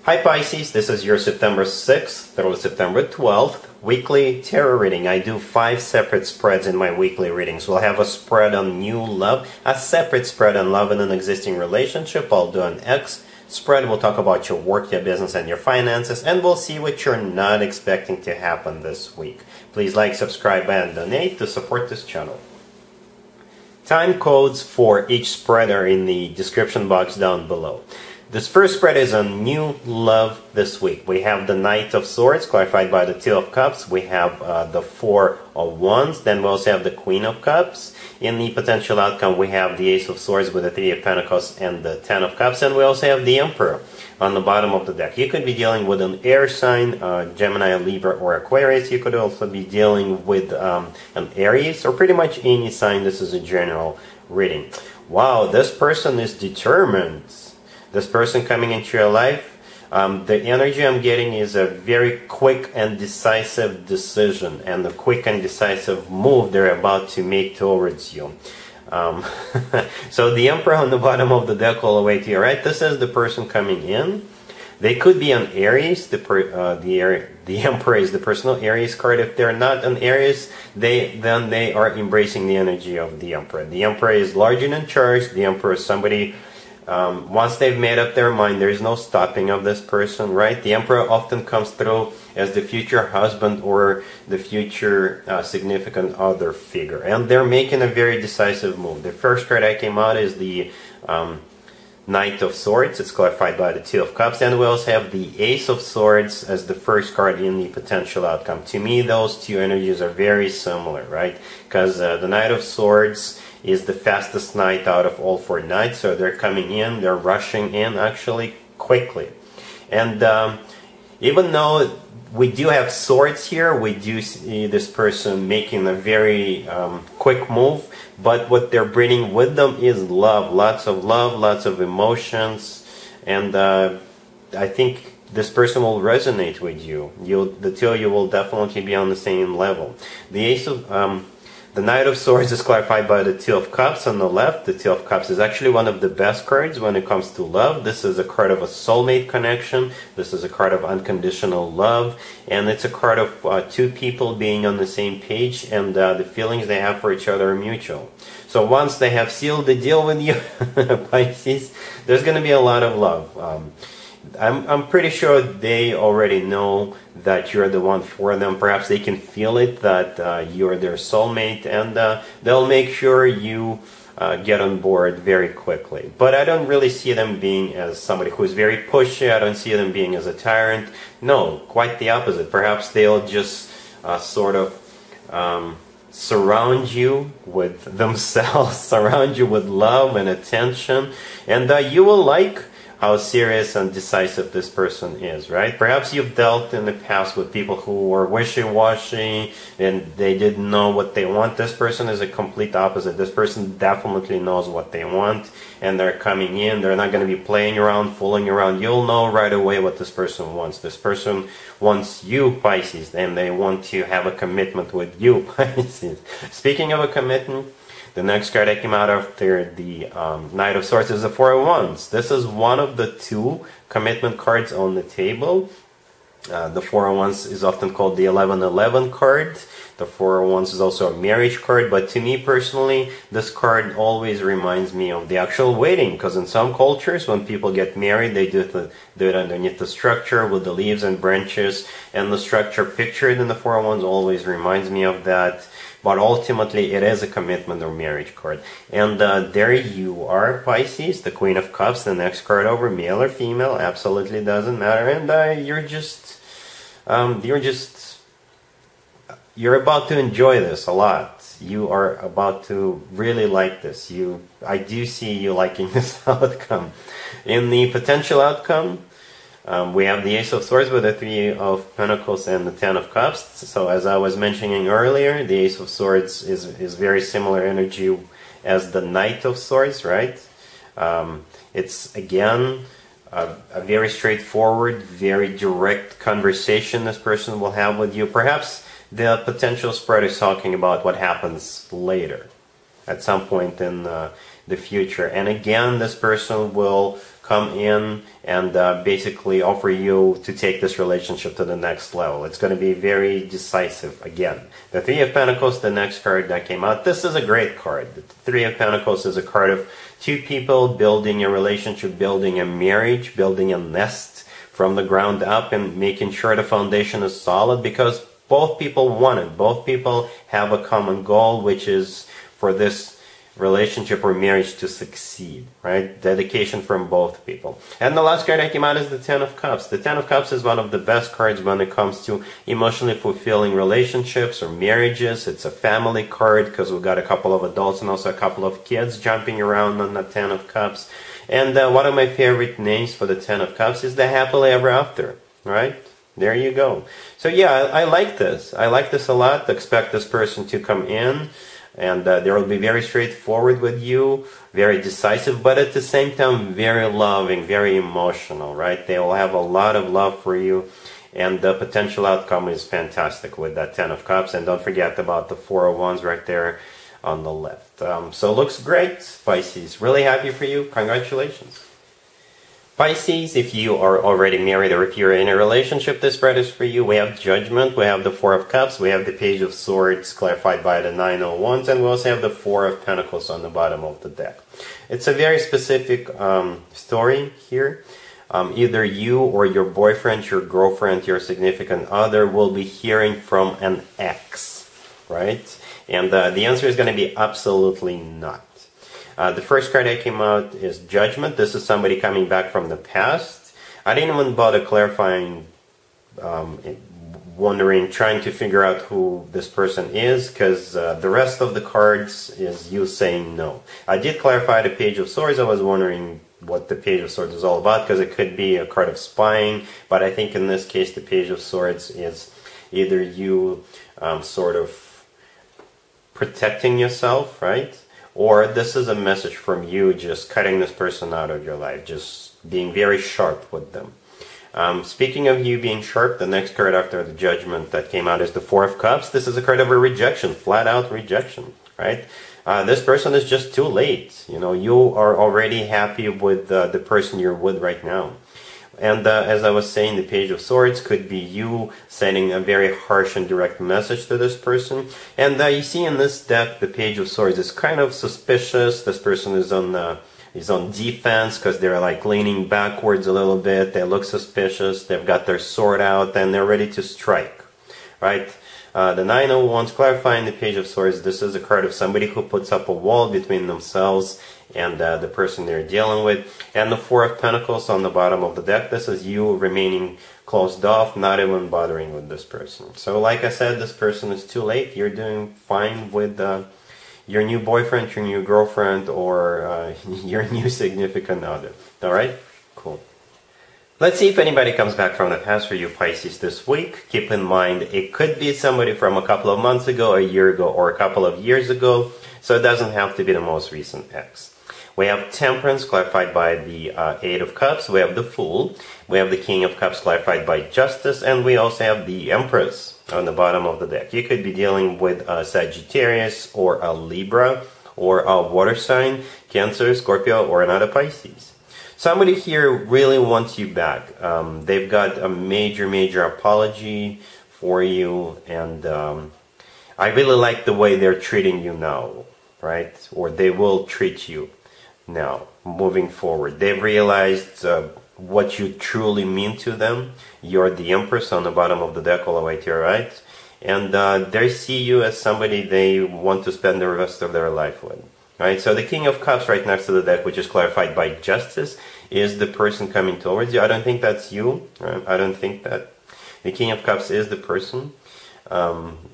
Hi Pisces, this is your September 6th through September 12th weekly tarot reading. I do 5 separate spreads in my weekly readings. We'll have a spread on new love, a separate spread on love in an existing relationship. I'll do an X spread. We'll talk about your work, your business, and your finances, and we'll see what you're not expecting to happen this week. Please like, subscribe, and donate to support this channel. Time codes for each spread are in the description box down below. This first spread is on new love this week. We have the Knight of Swords, clarified by the Two of Cups. We have the Four of Wands. Then we also have the Queen of Cups. In the potential outcome, we have the Ace of Swords with the Three of Pentacles and the Ten of Cups. And we also have the Emperor on the bottom of the deck. You could be dealing with an air sign, Gemini, Libra, or Aquarius. You could also be dealing with an Aries, or pretty much any sign. This is a general reading. Wow, this person is determined. This person coming into your life, the energy I'm getting is a very quick and decisive decision, and the quick and decisive move they're about to make towards you. So the Emperor on the bottom of the deck all the way to your right, this is the person coming in. They could be an Aries. The Emperor is the personal Aries card. If they're not an Aries, then they are embracing the energy of the Emperor. The Emperor is large and in charge. The Emperor is somebody... once they've made up their mind, there's no stopping of this person, right? The Emperor often comes through as the future husband or the future significant other figure. And they're making a very decisive move. The first card that came out is the Knight of Swords. It's clarified by the Two of Cups. And we also have the Ace of Swords as the first card in the potential outcome. To me, those two energies are very similar, right? Because the Knight of Swords is the fastest knight out of all 4 knights, so they're coming in, they're rushing in actually quickly. And even though we do have swords here, we do see this person making a very quick move, but what they're bringing with them is love, lots of emotions, and I think this person will resonate with you. The two of you will definitely be on the same level. The Knight of Swords is clarified by the Two of Cups on the left. The Two of Cups is actually one of the best cards when it comes to love. This is a card of a soulmate connection. This is a card of unconditional love. And it's a card of two people being on the same page, and the feelings they have for each other are mutual. So once they have sealed the deal with you, Pisces, there's going to be a lot of love. I'm pretty sure they already know that you're the one for them. Perhaps they can feel it, that you're their soulmate, and they'll make sure you get on board very quickly. But I don't really see them being as somebody who's very pushy. I don't see them being as a tyrant. No, quite the opposite. Perhaps they'll just sort of surround you with themselves, surround you with love and attention, and you will like how serious and decisive this person is, right? Perhaps you've dealt in the past with people who were wishy-washy and they didn't know what they want. This person is a complete opposite. This person definitely knows what they want, and they're coming in. They're not going to be playing around, fooling around. You'll know right away what this person wants. This person wants you, Pisces, and they want to have a commitment with you, Pisces. Speaking of a commitment, the next card that came out after the Knight of Swords is the Four of Wands. This is one of the 2 commitment cards on the table. The Four of Wands is often called the 1111 card. The Four of Wands is also a marriage card, but to me personally, this card always reminds me of the actual wedding, because in some cultures, when people get married, they do it underneath the structure with the leaves and branches, and the structure pictured in the Four of Wands always reminds me of that. But ultimately, it is a commitment or marriage card. And there you are, Pisces, the Queen of Cups. The next card over, male or female, absolutely doesn't matter. And you're about to enjoy this a lot. You are about to really like this. I do see you liking this outcome. In the potential outcome, we have the Ace of Swords with the Three of Pentacles and the Ten of Cups. So as I was mentioning earlier, the Ace of Swords is very similar energy as the Knight of Swords, right? It's, again, a very straightforward, very direct conversation this person will have with you. Perhaps the potential spread is talking about what happens later, at some point in the future. And again, this person will come in and basically offer you to take this relationship to the next level. It's going to be very decisive again. The Three of Pentacles, the next card that came out, this is a great card. The Three of Pentacles is a card of two people building a relationship, building a marriage, building a nest from the ground up and making sure the foundation is solid, because both people want it. Both people have a common goal, which is for this relationship or marriage to succeed, right? Dedication from both people. And the last card that came out is the Ten of Cups. The Ten of Cups is one of the best cards when it comes to emotionally fulfilling relationships or marriages. It's a family card because we've got a couple of adults and also a couple of kids jumping around on the Ten of Cups. And one of my favorite names for the Ten of Cups is the Happily Ever After, right? There you go. So yeah, I like this. I like this a lot. Expect this person to come in, and they will be very straightforward with you, very decisive, but at the same time very loving, very emotional, right? They will have a lot of love for you, and the potential outcome is fantastic with that Ten of Cups. And don't forget about the Four of Wands right there on the left. So looks great, Pisces. Really happy for you. Congratulations. Pisces, if you are already married or if you're in a relationship, this spread is for you. We have Judgment, we have the Four of Cups, we have the Page of Swords clarified by the Nine of Wands, and we also have the Four of Pentacles on the bottom of the deck. It's a very specific story here. Either you or your boyfriend, your girlfriend, your significant other will be hearing from an ex, right? And the answer is going to be absolutely not. The first card that came out is Judgment. This is somebody coming back from the past. I didn't even bother clarifying, wondering, trying to figure out who this person is, because the rest of the cards is you saying no. I did clarify the Page of Swords. I was wondering what the Page of Swords is all about, because it could be a card of spying, but I think in this case the Page of Swords is either you sort of protecting yourself, right? Or this is a message from you just cutting this person out of your life, just being very sharp with them. Speaking of you being sharp, the next card after the Judgment that came out is the Four of Cups. This is a card of a rejection, flat out rejection, right? This person is just too late. You know, you are already happy with the person you're with right now. And as I was saying, the Page of Swords could be you sending a very harsh and direct message to this person. And you see in this deck, the Page of Swords is kind of suspicious. This person is on defense because they're like leaning backwards a little bit. They look suspicious. They've got their sword out and they're ready to strike, right? The Nine of Wands clarifying the Page of Swords. This is a card of somebody who puts up a wall between themselves and the person they're dealing with. And the Four of Pentacles on the bottom of the deck. This is you remaining closed off, not even bothering with this person. So like I said, this person is too late. You're doing fine with your new boyfriend, your new girlfriend, or your new significant other. Alright? Cool. Let's see if anybody comes back from the past for you, Pisces, this week. Keep in mind, it could be somebody from a couple of months ago, a year ago, or a couple of years ago. So it doesn't have to be the most recent ex. We have Temperance clarified by the Eight of Cups. We have the Fool. We have the King of Cups clarified by Justice. And we also have the Empress on the bottom of the deck. You could be dealing with a Sagittarius or a Libra or a water sign, Cancer, Scorpio, or another Pisces. Somebody here really wants you back. They've got a major apology for you. And I really like the way they're treating you now, right? Or they will treat you now, moving forward. They've realized what you truly mean to them. You're the Empress on the bottom of the deck all the way to your right. And they see you as somebody they want to spend the rest of their life with. Right? So the King of Cups right next to the deck, which is clarified by Justice, is the person coming towards you. I don't think that's you. Right? I don't think that. The King of Cups is the person.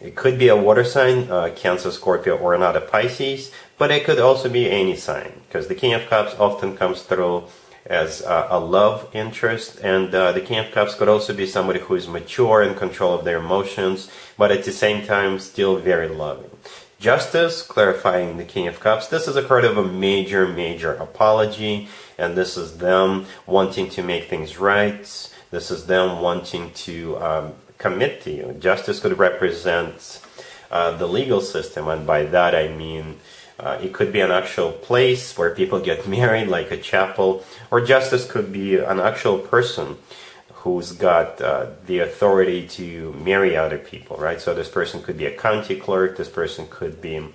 It could be a water sign, Cancer, Scorpio, or another Pisces, but it could also be any sign, because the King of Cups often comes through as a love interest, and the King of Cups could also be somebody who is mature, in control of their emotions, but at the same time still very loving. Justice, clarifying the King of Cups. This is a card of a major apology, and this is them wanting to make things right. This is them wanting to commit to you. Justice could represent the legal system, and by that I mean It could be an actual place where people get married, like a chapel, or justice could be an actual person who's got the authority to marry other people, right? So this person could be a county clerk, this person could be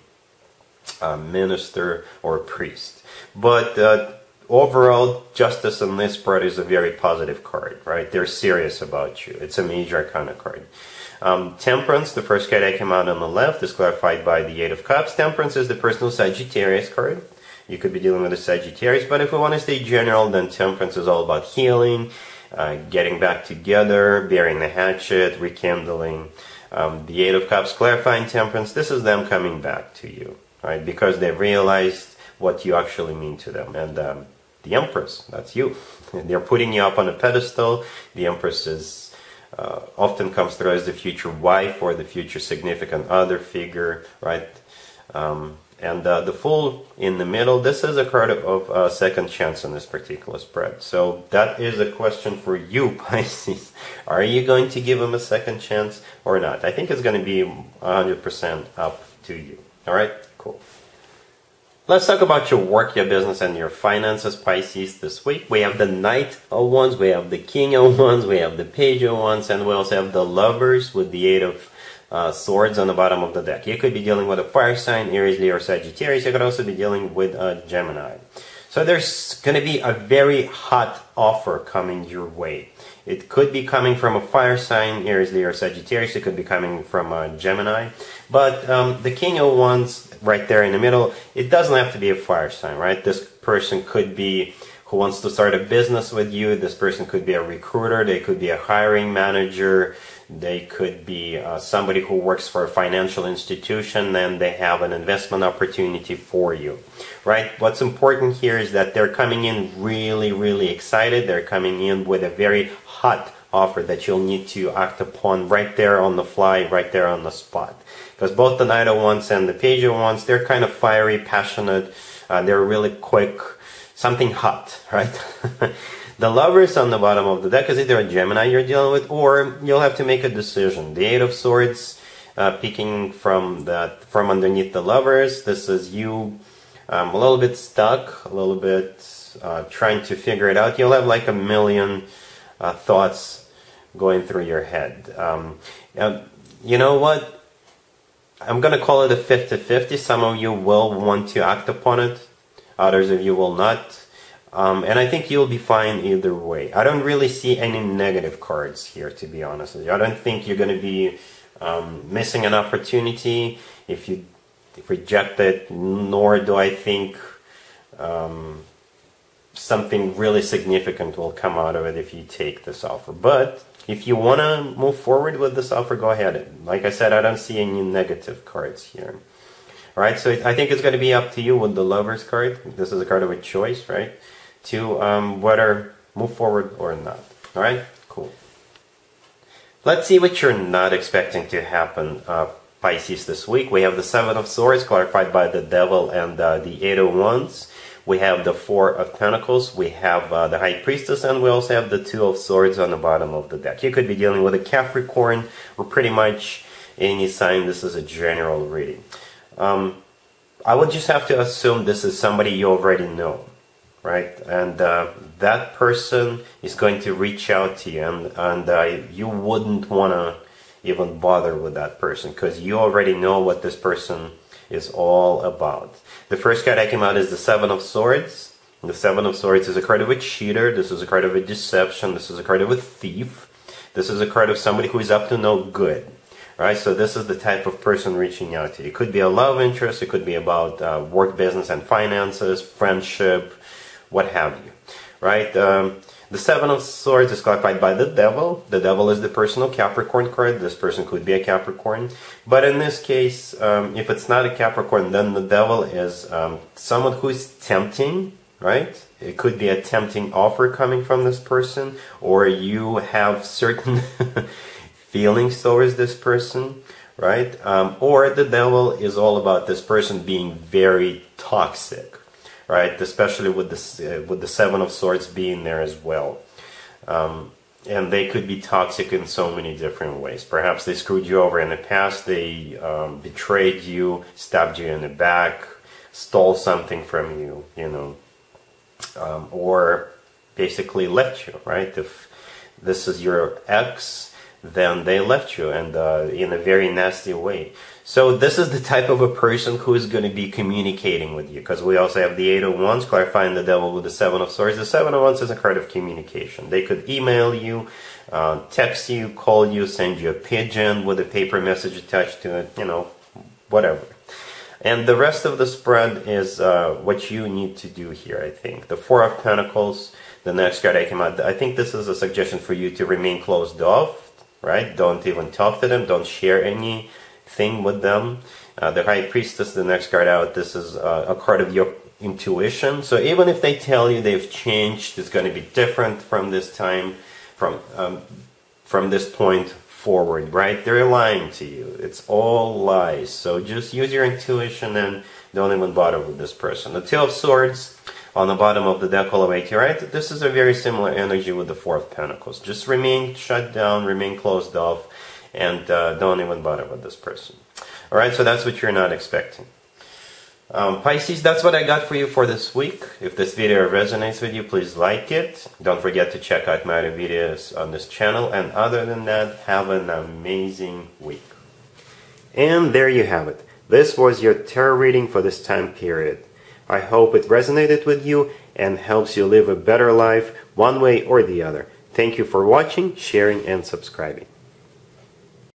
a minister or a priest. But overall, justice in this spread is a very positive card, right? They're serious about you. It's a major arcana card. Temperance, the first card that came out on the left, is clarified by the Eight of Cups. Temperance is the personal Sagittarius card. You could be dealing with a Sagittarius, but if we want to stay general, then Temperance is all about healing, getting back together, burying the hatchet, rekindling. The Eight of Cups clarifying Temperance, this is them coming back to you, right? Because they realized what you actually mean to them. And the Empress, that's you. They're putting you up on a pedestal. The Empress is often comes through as the future wife or the future significant other figure, right? And the Fool in the middle, this is a card of second chance in this particular spread. So that is a question for you, Pisces. Are you going to give him a second chance or not? I think it's going to be 100% up to you. All right, cool. Let's talk about your work, your business, and your finances, Pisces, this week. We have the Knight of Wands, we have the King of Wands, we have the Page of Wands, and we also have the Lovers with the Eight of Swords on the bottom of the deck. You could be dealing with a fire sign, Aries, Leo, or Sagittarius. You could also be dealing with a Gemini. So there's going to be a very hot offer coming your way. It could be coming from a fire sign, Aries, Leo, or Sagittarius. It could be coming from a Gemini. But the King of Wands, right there in the middle, it doesn't have to be a fire sign, right? This person could be who wants to start a business with you. This person could be a recruiter. They could be a hiring manager. They could be somebody who works for a financial institution and they have an investment opportunity for you, right? What's important here is that they're coming in really, really excited. They're coming in with a very hot offer that you'll need to act upon right there on the fly, right there on the spot. Because both the Knight of Wands and the Page of Wands, they're kind of fiery, passionate, they're really quick, something hot, right? The Lovers on the bottom of the deck is either a Gemini you're dealing with, or you'll have to make a decision. The Eight of Swords peeking from underneath the Lovers. This is you a little bit stuck, a little bit trying to figure it out. You'll have like a million thoughts going through your head. You know what? I'm going to call it a 50-50. Some of you will want to act upon it. Others of you will not. And I think you'll be fine either way. I don't really see any negative cards here, to be honest with you. I don't think you're going to be missing an opportunity if you reject it, nor do I think something really significant will come out of it if you take this offer. But if you want to move forward with this offer, go ahead. Like I said, I don't see any negative cards here. All right, so I think it's going to be up to you with the Lovers card. This is a card of a choice, right? To whether move forward or not. All right, cool. Let's see what you're not expecting to happen, Pisces, this week. We have the Seven of Swords clarified by the Devil and the Eight of Wands. We have the Four of Pentacles, we have the High Priestess, and we also have the Two of Swords on the bottom of the deck. You could be dealing with a Capricorn, or pretty much any sign. This is a general reading. I would just have to assume this is somebody you already know, right? And that person is going to reach out to you, and you wouldn't want to even bother with that person, because you already know what this person is all about. The first card that came out is the Seven of Swords. The Seven of Swords is a card of a cheater. This is a card of a deception. This is a card of a thief. This is a card of somebody who is up to no good. Right? So this is the type of person reaching out to you. It could be a love interest. It could be about work, business, and finances, friendship, what have you. Right? The Seven of Swords is clarified by the Devil. The Devil is the personal Capricorn card. This person could be a Capricorn. But in this case, if it's not a Capricorn, then the Devil is someone who is tempting, right? It could be a tempting offer coming from this person, or you have certain feelings towards this person, right? Or the Devil is all about this person being very toxic. Right, especially with the Seven of Swords being there as well, and they could be toxic in so many different ways. Perhaps they screwed you over in the past. They betrayed you, stabbed you in the back, stole something from you, you know, or basically left you, right? If this is your ex, then they left you, and in a very nasty way. So this is the type of a person who is going to be communicating with you, because we also have the Eight of Wands, clarifying the devil with the Seven of Swords. The Seven of Wands is a card of communication. They could email you, text you, call you, send you a pigeon with a paper message attached to it, you know, whatever. And the rest of the spread is what you need to do here, I think. The Four of Pentacles, the next card I came out, I think this is a suggestion for you to remain closed off, right? Don't even talk to them, don't share anything with them. The High Priestess, the next card out, this is a card of your intuition. So even if they tell you they've changed, it's going to be different from this time, from this point forward, right? They're lying to you. It's all lies. So just use your intuition and don't even bother with this person. The Two of Swords on the bottom of the deck all the way to your right. This is a very similar energy with the Four of Pentacles. Just remain shut down, remain closed off, and don't even bother with this person. All right, so that's what you're not expecting. Pisces, that's what I got for you for this week. If this video resonates with you, please like it. Don't forget to check out my other videos on this channel. And other than that, have an amazing week. And there you have it. This was your tarot reading for this time period. I hope it resonated with you and helps you live a better life one way or the other. Thank you for watching, sharing, and subscribing.